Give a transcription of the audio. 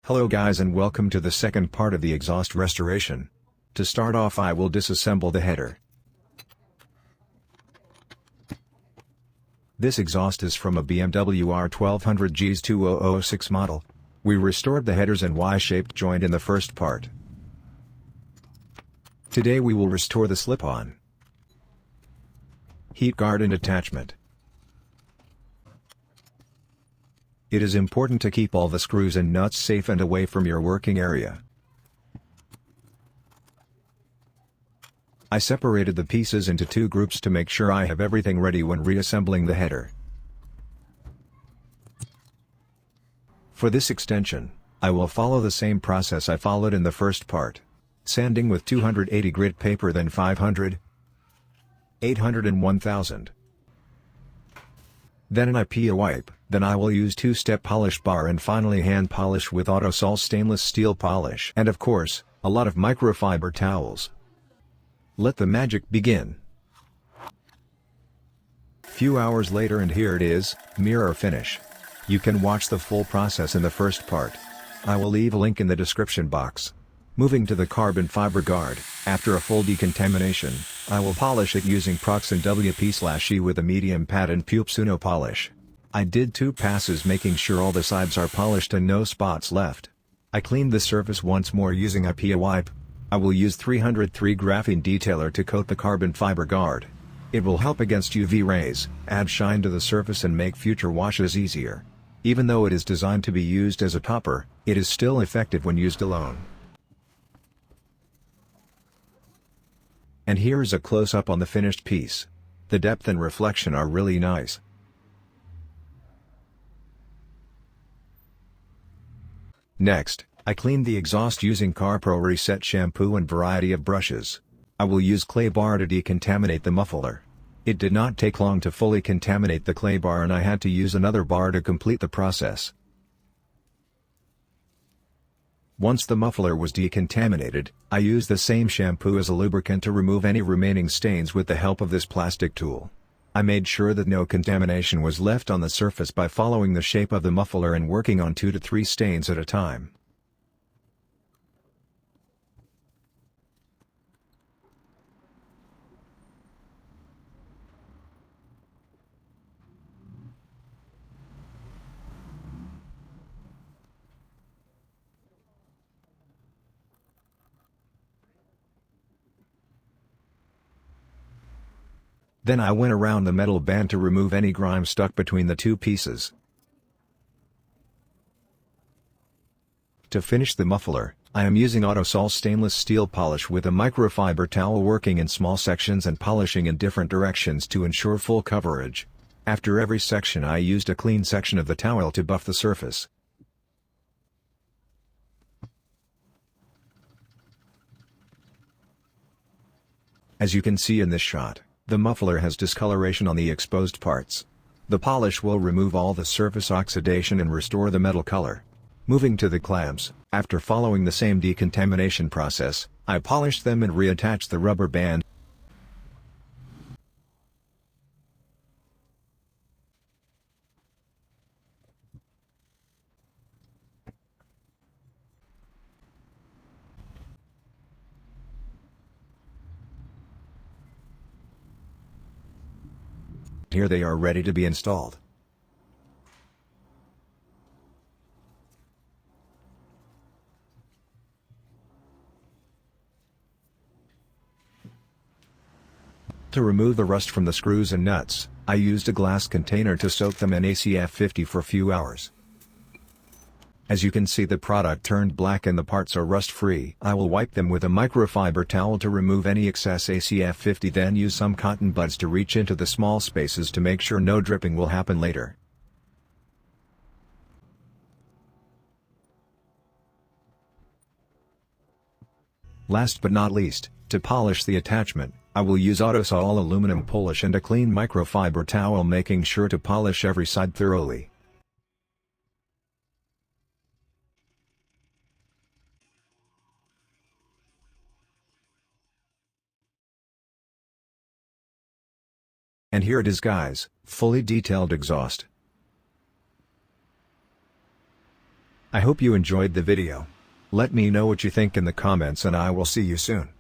Hello guys and welcome to the second part of the exhaust restoration. To start off I will disassemble the header. This exhaust is from a BMW R1200GS 2006 model. We restored the headers and Y-shaped joint in the first part. Today we will restore the slip-on, heat guard and attachment. It is important to keep all the screws and nuts safe and away from your working area. I separated the pieces into two groups to make sure I have everything ready when reassembling the header. For this extension, I will follow the same process I followed in the first part. Sanding with 280 grit paper, then 500, 800 and 1000. Then an IPA wipe, then I will use two-step polish bar and finally hand polish with AUTOSOL stainless steel polish. And of course, a lot of microfiber towels. Let the magic begin. Few hours later and here it is, mirror finish. You can watch the full process in the first part. I will leave a link in the description box. Moving to the carbon fiber guard, after a full decontamination, I will polish it using PROXXON WP/E with a medium pad and RUPES Uno polish. I did 2 passes making sure all the sides are polished and no spots left. I cleaned the surface once more using IPA wipe. I will use 303 graphene detailer to coat the carbon fiber guard. It will help against UV rays, add shine to the surface and make future washes easier. Even though it is designed to be used as a topper, it is still effective when used alone. And here is a close-up on the finished piece. The depth and reflection are really nice. Next, I cleaned the exhaust using CarPro Reset shampoo and variety of brushes. I will use clay bar to decontaminate the muffler. It did not take long to fully contaminate the clay bar and I had to use another bar to complete the process. Once the muffler was decontaminated, I used the same shampoo as a lubricant to remove any remaining stains with the help of this plastic tool. I made sure that no contamination was left on the surface by following the shape of the muffler and working on 2 to 3 stains at a time. Then I went around the metal band to remove any grime stuck between the two pieces. To finish the muffler, I am using AUTOSOL stainless steel polish with a microfiber towel, working in small sections and polishing in different directions to ensure full coverage. After every section I used a clean section of the towel to buff the surface. As you can see in this shot, the muffler has discoloration on the exposed parts. The polish will remove all the surface oxidation and restore the metal color. Moving to the clamps, after following the same decontamination process, I polished them and reattached the rubber band. Here they are ready to be installed. To remove the rust from the screws and nuts, I used a glass container to soak them in ACF 50 for a few hours. As you can see, the product turned black and the parts are rust-free. I will wipe them with a microfiber towel to remove any excess ACF 50, then use some cotton buds to reach into the small spaces to make sure no dripping will happen later. Last but not least, to polish the attachment, I will use AUTOSOL aluminum polish and a clean microfiber towel, making sure to polish every side thoroughly. And here it is guys, fully detailed exhaust. I hope you enjoyed the video. Let me know what you think in the comments and I will see you soon.